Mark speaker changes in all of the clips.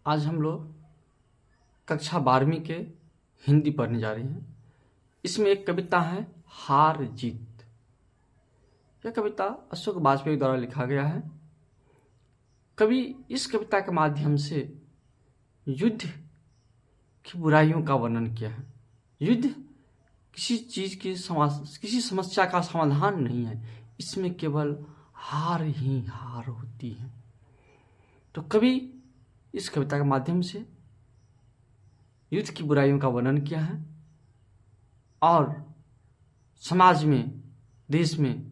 Speaker 1: आज हम लोग कक्षा 12वीं के हिंदी पढ़ने जा रहे हैं। इसमें एक कविता है हार जीत। यह कविता अशोक वाजपेयी द्वारा लिखा गया है। कवि इस कविता के माध्यम से युद्ध की बुराइयों का वर्णन किया है। युद्ध किसी चीज की किसी समस्या का समाधान नहीं है, इसमें केवल हार ही हार होती है। तो कवि इस कविता के माध्यम से युद्ध की बुराइयों का वर्णन किया है और समाज में, देश में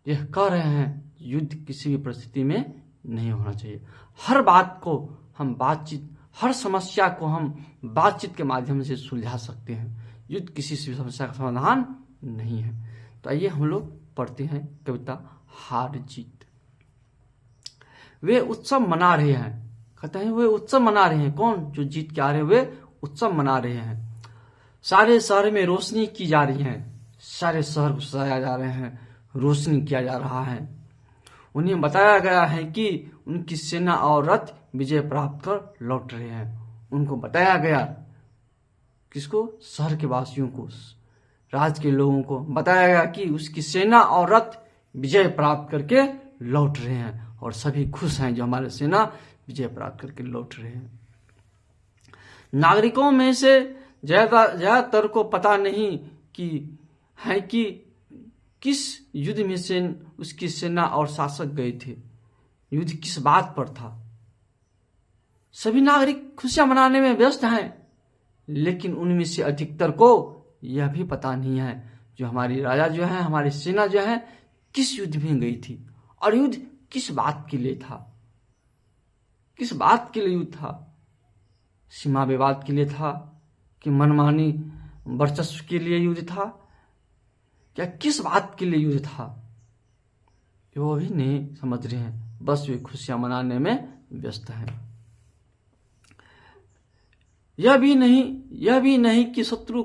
Speaker 1: यह कह रहे हैं युद्ध किसी भी परिस्थिति में नहीं होना चाहिए। हर बात को हम बातचीत, हर समस्या को हम बातचीत के माध्यम से सुलझा सकते हैं। युद्ध किसी भी समस्या का समाधान नहीं है। तो आइए हम लोग पढ़ते हैं कविता हार जीत। वे उत्सव मना रहे हैं, कहते हैं वे उत्सव मना रहे हैं। कौन? जो जीत के आ रहे हैं वे उत्सव मना रहे हैं। सारे शहर में रोशनी की जा रही है, सारे शहर को सजाया जा रहे हैं, रोशनी किया जा रहा है। उन्हें बताया गया है कि उनकी सेना और रथ विजय प्राप्त कर लौट रहे हैं। उनको बताया गया, किसको? शहर के वासियों को, राज्य के लोगों को बताया गया कि उसकी सेना और रथ विजय प्राप्त करके लौट रहे हैं और सभी खुश हैं जो हमारे सेना विजय प्राप्त करके लौट रहे हैं। नागरिकों में से ज्यादातर को पता नहीं कि किस युद्ध में से उसकी सेना और शासक गए थे, युद्ध किस बात पर था। सभी नागरिक खुशियां मनाने में व्यस्त हैं, लेकिन उनमें से अधिकतर को यह भी पता नहीं है जो हमारी राजा जो है, हमारी सेना जो है, किस युद्ध में गई थी और युद्ध किस बात के लिए था। किस बात के लिए युद्ध था? सीमा विवाद के लिए था कि मनमानी वर्चस्व के लिए युद्ध था, क्या किस बात के लिए युद्ध था? वो भी नहीं समझ रहे हैं, बस वे खुशियां मनाने में व्यस्त हैं। यह भी नहीं कि शत्रु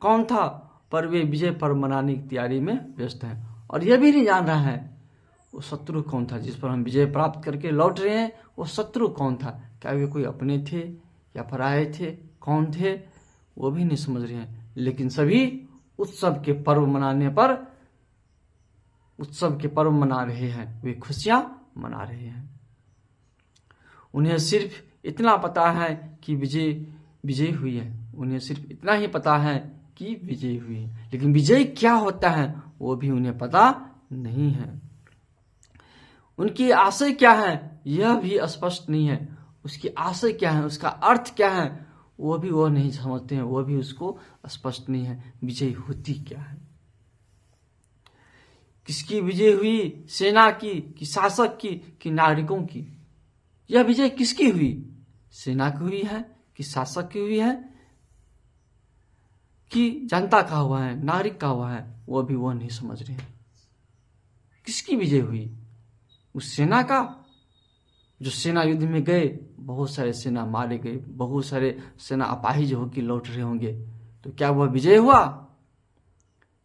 Speaker 1: कौन था, पर वे विजय पर्व मनाने की तैयारी में व्यस्त हैं। और यह भी नहीं जान रहा है वो शत्रु कौन था जिस पर हम विजय प्राप्त करके लौट रहे हैं। वो शत्रु कौन था? क्या वे कोई अपने थे या पराये थे? कौन थे? वो भी नहीं समझ रहे हैं। लेकिन सभी उत्सव के पर्व मना रहे हैं, वे खुशियां मना रहे हैं। उन्हें सिर्फ इतना पता है कि विजय हुई है। उन्हें सिर्फ इतना ही पता है कि विजय हुई है, लेकिन विजय क्या होता है वो भी उन्हें पता नहीं है। उनकी आशय क्या है यह भी स्पष्ट नहीं है। उसकी आशय क्या है, उसका अर्थ क्या है, वो नहीं समझते हैं, वो भी उसको स्पष्ट नहीं है। विजय होती क्या है? किसकी विजय हुई? सेना की कि शासक की कि नागरिकों की? यह विजय किसकी हुई? सेना की हुई है कि शासक की हुई है कि जनता का हुआ है, नागरिक का हुआ है? वो नहीं समझ रहे हैं। किसकी विजय हुई? उस सेना का जो सेना युद्ध में गए, बहुत सारे सेना मारे गए, बहुत सारे सेना अपाहिज होकर लौट रहे होंगे। तो क्या वह विजय हुआ?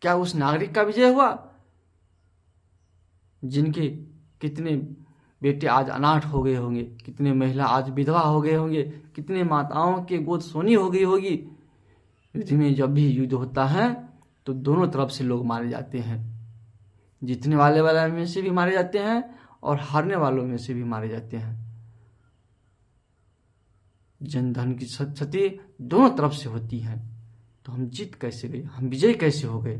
Speaker 1: क्या उस नागरिक का विजय हुआ जिनके कितने बेटे आज अनाथ हो गए होंगे, कितने महिला आज विधवा हो गए होंगे, कितने माताओं के गोद सोनी हो गई होगी? युद्ध में जब भी युद्ध होता है तो दोनों तरफ से लोग मारे जाते हैं। जीतने वाले में से भी मारे जाते हैं और हारने वालों में से भी मारे जाते हैं। जन धन की क्षति दोनों तरफ से होती है। तो हम जीत कैसे गए, हम विजय कैसे हो गए?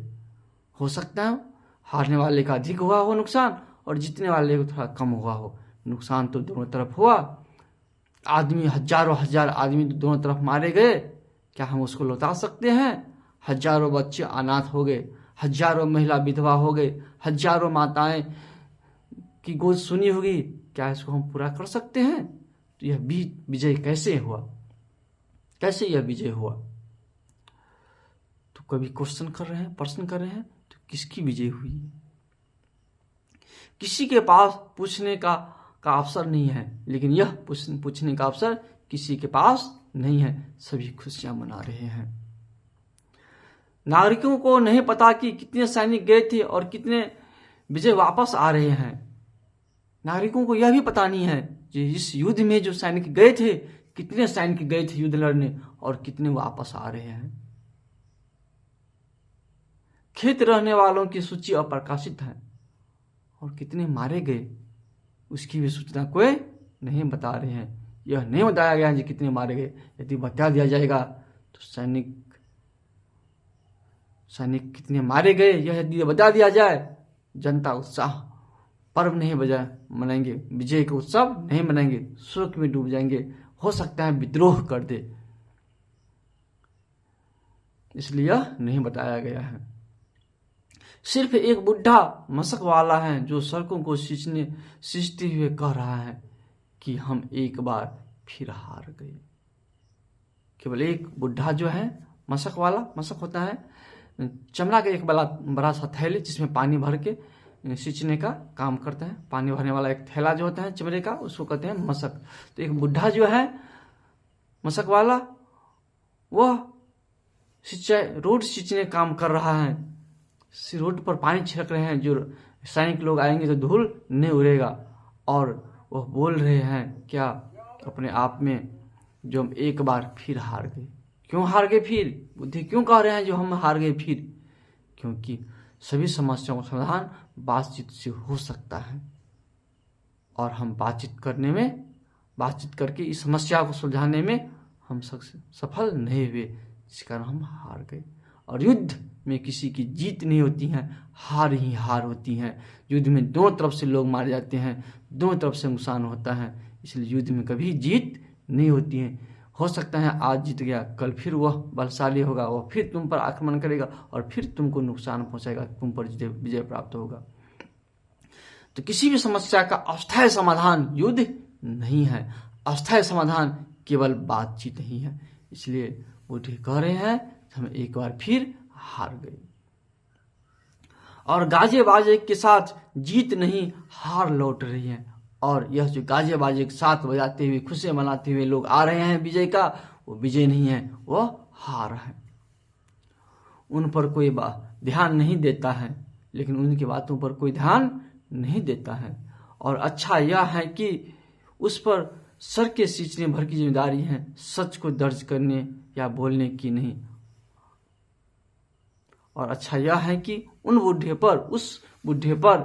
Speaker 1: हो सकता है हारने वाले का अधिक हुआ हो नुकसान और जीतने वाले को थोड़ा कम हुआ हो। नुकसान तो दोनों तरफ हुआ। आदमी, हजार आदमी तो दोनों तरफ मारे गए। क्या हम उसको लौटा सकते हैं? हजारों बच्चे अनाथ हो गए, हजारों महिला विधवा हो गए, हजारों माताएं की गोद सुनी होगी। क्या इसको हम पूरा कर सकते हैं? तो यह विजय कैसे हुआ? कैसे यह विजय हुआ? तो कभी प्रश्न कर रहे हैं तो किसकी विजय हुई? किसी के पास पूछने का अवसर नहीं है, लेकिन यह पूछने का अवसर किसी के पास नहीं है। सभी खुशियां मना रहे हैं। नागरिकों को नहीं पता कि कितने सैनिक गए थे और कितने विजय वापस आ रहे हैं। नागरिकों को यह भी पता नहीं है इस युद्ध में जो सैनिक गए थे, कितने सैनिक गए थे युद्ध लड़ने और कितने वापस आ रहे हैं। खेत रहने वालों की सूची अप्रकाशित है और कितने मारे गए उसकी भी सूचना कोई नहीं बता रहे हैं। यह नहीं बताया गया है कि कितने मारे गए। यदि बता दिया जाएगा तो सैनिक कितने मारे गए यह यदि बता दिया जाए, जनता उत्साह पर्व नहीं मनाएंगे, विजय का उत्सव नहीं मनाएंगे, शोक में डूब जाएंगे, हो सकता है विद्रोह कर दे। इसलिए यह नहीं बताया गया है। सिर्फ एक बुढ़ा मशक वाला है जो सड़कों को सींचते हुए कह रहा है कि हम एक बार फिर हार गए। केवल एक बुढ़ा जो है मशक वाला, मशक होता है चमड़ा का एक बड़ा सा थैली जिसमें पानी भर के सींचने का काम करता है। पानी भरने वाला एक थैला जो होता है चमड़े का, उसको कहते हैं मशक। तो एक बुढ़ा जो है मशक वाला, वह रोड सींचने काम कर रहा है। रोड पर पानी छिड़क रहे हैं, जो सैनिक लोग आएंगे तो धूल नहीं उड़ेगा। और वह बोल रहे हैं क्या अपने आप में, जो हम एक बार फिर हार गए। क्यों हार गए फिर? बुद्धि क्यों कह रहे हैं जो हम हार गए फिर? क्योंकि सभी समस्याओं का समाधान बातचीत से हो सकता है और हम बातचीत करके इस समस्या को सुलझाने में हम सफल नहीं हुए, इस कारण हम हार गए। और युद्ध में किसी की जीत नहीं होती है, हार ही हार होती है। युद्ध में दोनों तरफ से लोग मारे जाते हैं, दोनों तरफ से नुकसान होता है, इसलिए युद्ध में कभी जीत नहीं होती है। हो सकता है आज जीत गया, कल फिर वह बलशाली होगा, वह फिर तुम पर आक्रमण करेगा और फिर तुमको नुकसान पहुंचाएगा, तुम पर विजय प्राप्त होगा। तो किसी भी समस्या का अस्थायी समाधान युद्ध नहीं है, अस्थायी समाधान केवल बातचीत ही है। इसलिए वो ठीक कह रहे हैं हम एक बार फिर हार गए। और गाजे बाजे के साथ जीत नहीं, हार लौट रही है। और यह जो गाजे बाजे के साथ बजाते हुए खुशियां मनाते हुए लोग आ रहे हैं विजय का, वो विजय नहीं है, वह हार है। उन पर कोई ध्यान नहीं देता है, लेकिन उनकी बातों पर कोई ध्यान नहीं देता है। और अच्छा यह है कि उस पर सर के सींचने भर की जिम्मेदारी है, सच को दर्ज करने या बोलने की नहीं। और अच्छा यह है कि उस बुढ़े पर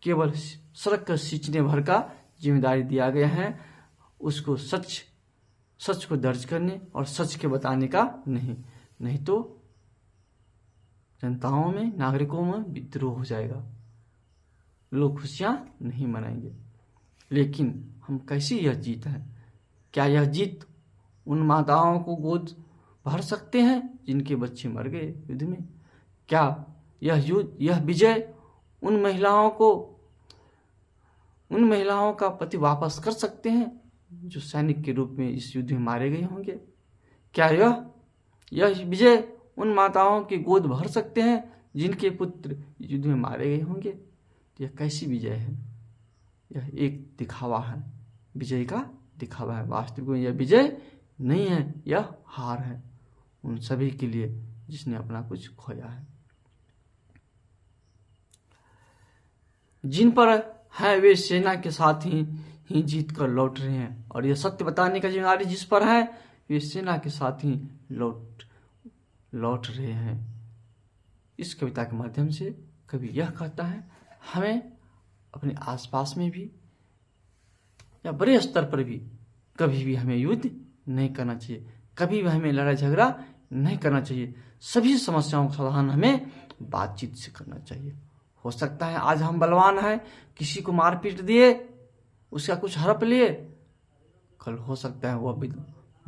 Speaker 1: केवल सड़क का सींचने भर का जिम्मेदारी दिया गया है, उसको सच को दर्ज करने और सच के बताने का नहीं तो जनताओं में, नागरिकों में विद्रोह हो जाएगा, लोग खुशियां नहीं मनाएंगे। लेकिन हम कैसी यह जीत है? क्या यह जीत उन माताओं को गोद भर सकते हैं जिनके बच्चे मर गए युद्ध में? क्या यह विजय उन महिलाओं का पति वापस कर सकते हैं जो सैनिक के रूप में इस युद्ध में मारे गए होंगे? क्या यह विजय उन माताओं की गोद भर सकते हैं जिनके पुत्र युद्ध में मारे गए होंगे? यह कैसी विजय है? यह एक दिखावा है, विजय का दिखावा है। वास्तविक में यह विजय नहीं है, यह हार है उन सभी के लिए जिसने अपना कुछ खोया है। जिन पर है वे सेना के साथ ही जीत कर लौट रहे हैं, और यह सत्य बताने का जिम्मेदारी जिस पर है वे सेना के साथ ही लौट रहे हैं। इस कविता के माध्यम से कवि यह कहता है हमें अपने आसपास में भी या बड़े स्तर पर भी कभी भी हमें युद्ध नहीं करना चाहिए, कभी भी हमें लड़ाई झगड़ा नहीं करना चाहिए। सभी समस्याओं का समाधान हमें बातचीत से करना चाहिए। हो सकता है आज हम बलवान हैं, किसी को मार पीट दिए, उसका कुछ हड़प लिए, कल हो सकता है वह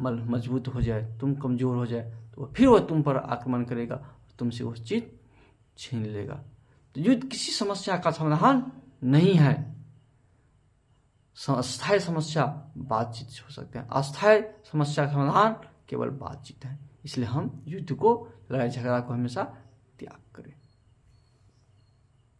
Speaker 1: मजबूत हो जाए, तुम कमजोर हो जाए, तो फिर वह तुम पर आक्रमण करेगा, तुमसे वो चीज छीन लेगा। तो युद्ध किसी समस्या का समाधान नहीं है। अस्थायी समस्या बातचीत से हो सकते हैं, अस्थायी समस्या का समाधान केवल बातचीत है। इसलिए हम युद्ध को, लड़ाई झगड़ा को हमेशा त्याग करें।